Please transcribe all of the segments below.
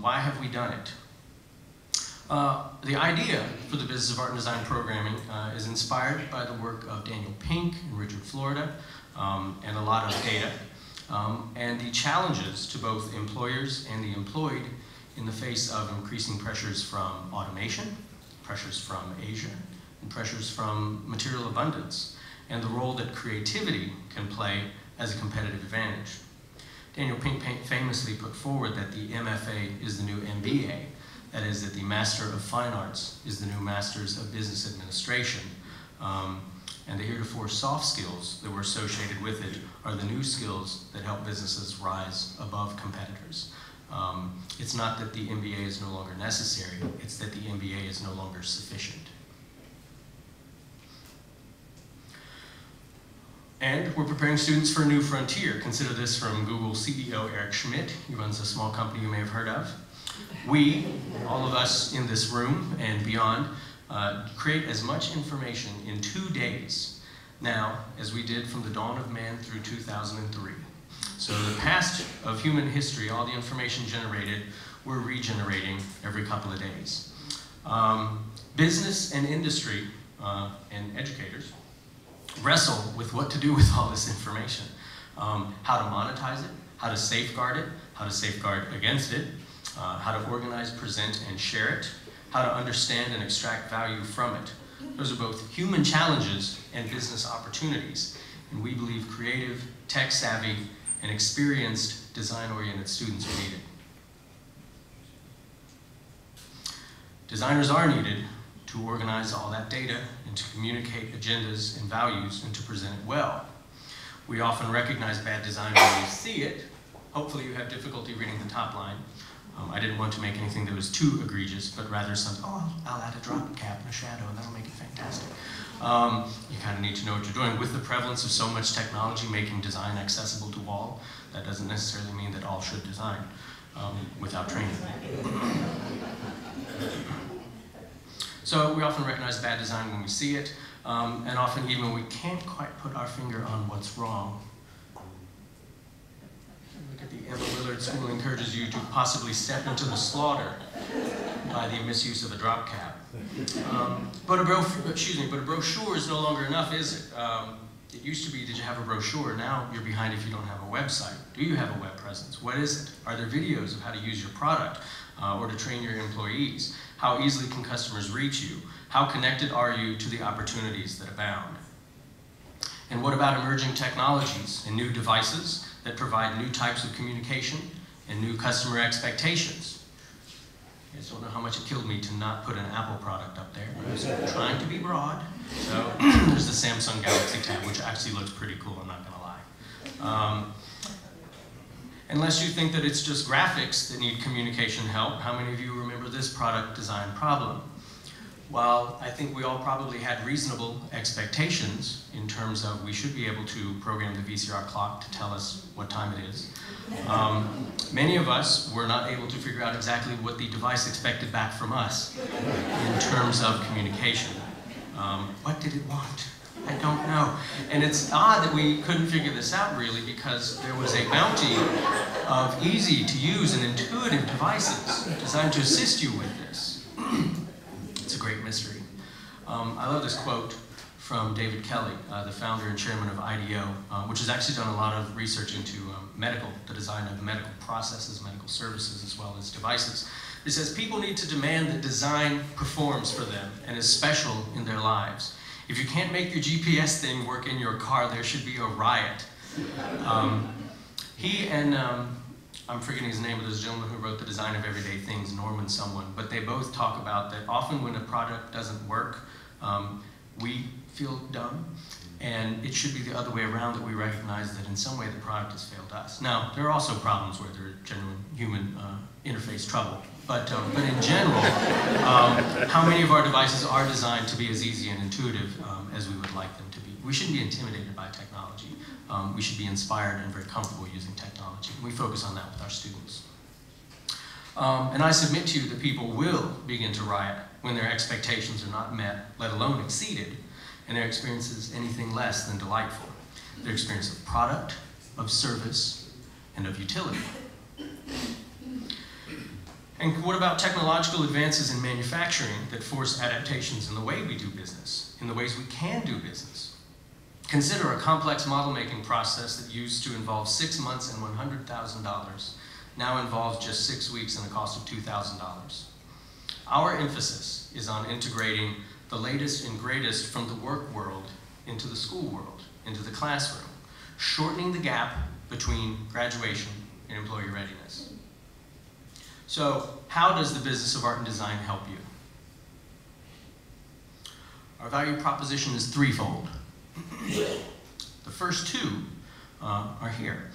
Why have we done it? The idea for the Business of Art and Design programming is inspired by the work of Daniel Pink in Richard, Florida, and a lot of data, and the challenges to both employers and the employed in the face of increasing pressures from automation, pressures from Asia, and pressures from material abundance, and the role that creativity can play as a competitive advantage. Daniel Pink famously put forward that the MFA is the new MBA, that is, that the Master of Fine Arts is the new Masters of Business Administration, and the heretofore soft skills that were associated with it are the new skills that help businesses rise above competitors. It's not that the MBA is no longer necessary, it's that the MBA is no longer sufficient. And we're preparing students for a new frontier. Consider this from Google CEO Eric Schmidt. He runs a small company you may have heard of. We, all of us in this room and beyond, create as much information in 2 days now as we did from the dawn of man through 2003. So the past of human history, all the information generated, we're regenerating every couple of days. Business and industry and educators wrestle with what to do with all this information. How to monetize it, how to safeguard it, how to safeguard against it, how to organize, present, and share it, how to understand and extract value from it. Those are both human challenges and business opportunities, and we believe creative, tech-savvy, and experienced design-oriented students are needed. Designers are needed to organize all that data and to communicate agendas and values and to present it well. We often recognize bad design when we see it. Hopefully you have difficulty reading the top line. I didn't want to make anything that was too egregious, but rather something, oh, I'll add a drop cap and a shadow and that'll make it fantastic. You kind of need to know what you're doing. With the prevalence of so much technology making design accessible to all, that doesn't necessarily mean that all should design without training. So we often recognize bad design when we see it, and often even we can't quite put our finger on what's wrong. Look at the Emma Willard School encourages you to possibly step into the slaughter by the misuse of a drop cap. But a brochure is no longer enough, is it? It used to be, did you have a brochure? Now you're behind if you don't have a website. Do you have a web presence? What is it? Are there videos of how to use your product or to train your employees? How easily can customers reach you? How connected are you to the opportunities that abound? And what about emerging technologies and new devices that provide new types of communication and new customer expectations? I just don't know how much it killed me to not put an Apple product up there. I was trying to be broad. So there's the Samsung Galaxy Tab, which actually looks pretty cool, I'm not gonna lie. Unless you think that it's just graphics that need communication help, how many of you remember this product design problem? While I think we all probably had reasonable expectations in terms of we should be able to program the VCR clock to tell us what time it is, many of us were not able to figure out exactly what the device expected back from us in terms of communication. What did it want? I don't know. And it's odd that we couldn't figure this out really because there was a bounty of easy to use and intuitive devices designed to assist you with this. It's a great mystery. I love this quote from David Kelly, the founder and chairman of IDEO, which has actually done a lot of research into the design of medical processes, medical services, as well as devices. It says, people need to demand that design performs for them and is special in their lives. If you can't make your GPS thing work in your car, there should be a riot. He and, I'm forgetting his name, but this gentleman who wrote The Design of Everyday Things, Norman someone, but they both talk about that often when a product doesn't work, we feel dumb, and it should be the other way around, that we recognize that in some way the product has failed us. Now, there are also problems where there are genuine human interface trouble, but in general, how many of our devices are designed to be as easy and intuitive as we would like them to be? We shouldn't be intimidated by technology. We should be inspired and very comfortable using technology. We focus on that with our students. And I submit to you that people will begin to riot when their expectations are not met, let alone exceeded, and their experience is anything less than delightful. Their experience of product, of service, and of utility. And what about technological advances in manufacturing that force adaptations in the way we do business, in the ways we can do business? Consider a complex model-making process that used to involve 6 months and $100,000, now involves just 6 weeks and a cost of $2,000. Our emphasis is on integrating the latest and greatest from the work world into the school world, into the classroom, shortening the gap between graduation and employee readiness. So, how does the business of art and design help you? Our value proposition is threefold. The first two are here.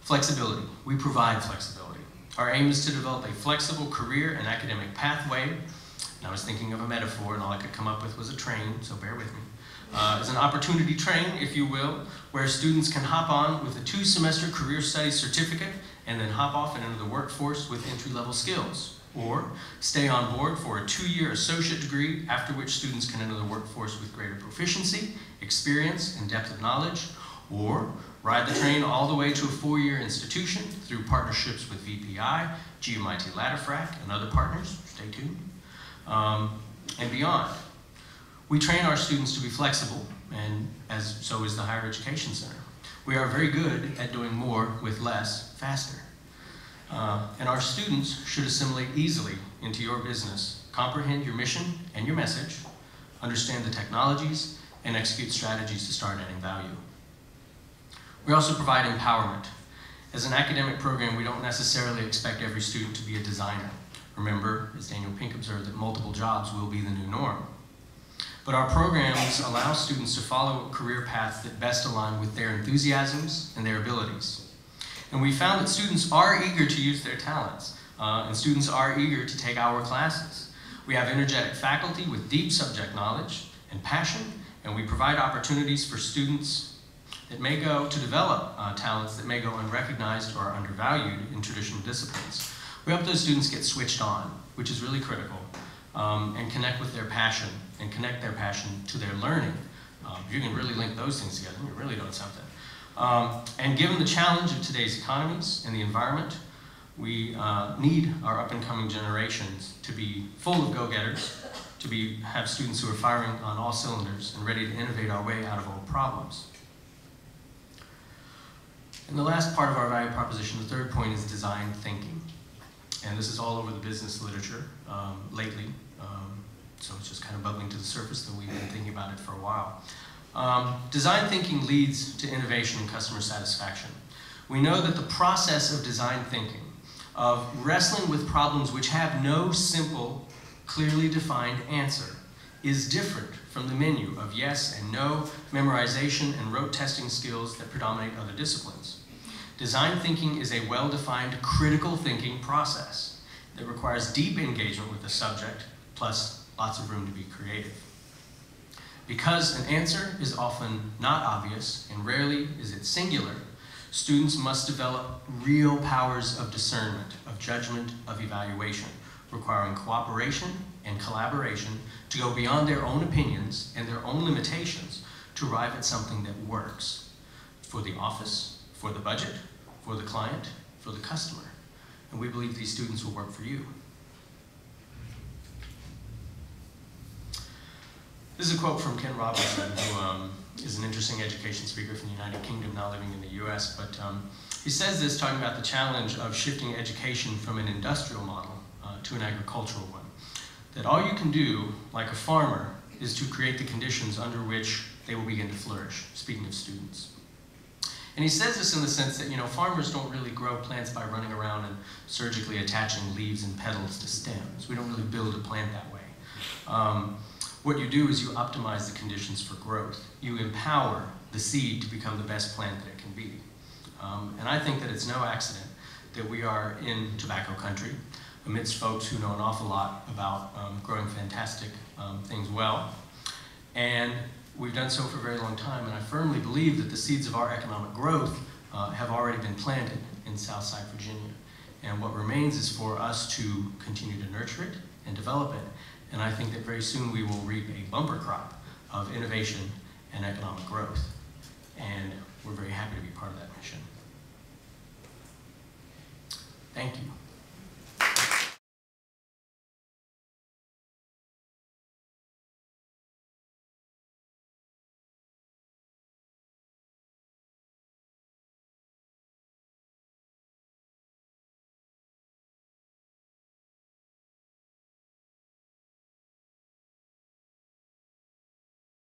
Flexibility. We provide flexibility. Our aim is to develop a flexible career and academic pathway. And I was thinking of a metaphor, and all I could come up with was a train, so bear with me. It's an opportunity train, if you will, where students can hop on with a 2-semester career studies certificate and then hop off and into the workforce with entry-level skills. Or stay on board for a 2-year associate degree, after which students can enter the workforce with greater proficiency, experience, and depth of knowledge. Or ride the train all the way to a 4-year institution through partnerships with VPI, GMIT Ladderfrac, and other partners, stay tuned, and beyond. We train our students to be flexible, and so is the Higher Education Center. We are very good at doing more with less, faster. And our students should assimilate easily into your business, comprehend your mission and your message, understand the technologies, and execute strategies to start adding value. We also provide empowerment. As an academic program, we don't necessarily expect every student to be a designer. Remember, as Daniel Pink observed, that multiple jobs will be the new norm. But our programs allow students to follow career paths that best align with their enthusiasms and their abilities. And we found that students are eager to use their talents, and students are eager to take our classes. We have energetic faculty with deep subject knowledge and passion, and we provide opportunities for students that may go to develop talents that may go unrecognized or undervalued in traditional disciplines. We hope those students get switched on, which is really critical, and connect with their passion, and connect their passion to their learning. If you can really link those things together, you're really doing something. And given the challenge of today's economies and the environment, we need our up-and-coming generations to be full of go-getters, to have students who are firing on all cylinders and ready to innovate our way out of old problems. And the last part of our value proposition, the third point, is design thinking. And this is all over the business literature lately. So it's just kind of bubbling to the surface, though we've been thinking about it for a while. Design thinking leads to innovation and customer satisfaction. We know that the process of design thinking, of wrestling with problems which have no simple, clearly defined answer, is different from the menu of yes and no, memorization, and rote testing skills that predominate other disciplines. Design thinking is a well-defined critical thinking process that requires deep engagement with the subject, plus lots of room to be creative. Because an answer is often not obvious, and rarely is it singular, students must develop real powers of discernment, of judgment, of evaluation, requiring cooperation and collaboration to go beyond their own opinions and their own limitations to arrive at something that works for the office, for the budget, for the client, for the customer. And we believe these students will work for you. This is a quote from Ken Robinson, who is an interesting education speaker from the United Kingdom, now living in the US. But he says this, talking about the challenge of shifting education from an industrial model to an agricultural one. That all you can do, like a farmer, is to create the conditions under which they will begin to flourish, speaking of students. And he says this in the sense that, farmers don't really grow plants by running around and surgically attaching leaves and petals to stems. We don't really build a plant that way. What you do is you optimize the conditions for growth. You empower the seed to become the best plant that it can be. And I think that it's no accident that we are in tobacco country, amidst folks who know an awful lot about growing fantastic things well. And we've done so for a very long time, and I firmly believe that the seeds of our economic growth have already been planted in Southside Virginia. And what remains is for us to continue to nurture it and develop it. And I think that very soon we will reap a bumper crop of innovation and economic growth. And we're very happy to be part of that mission. Thank you.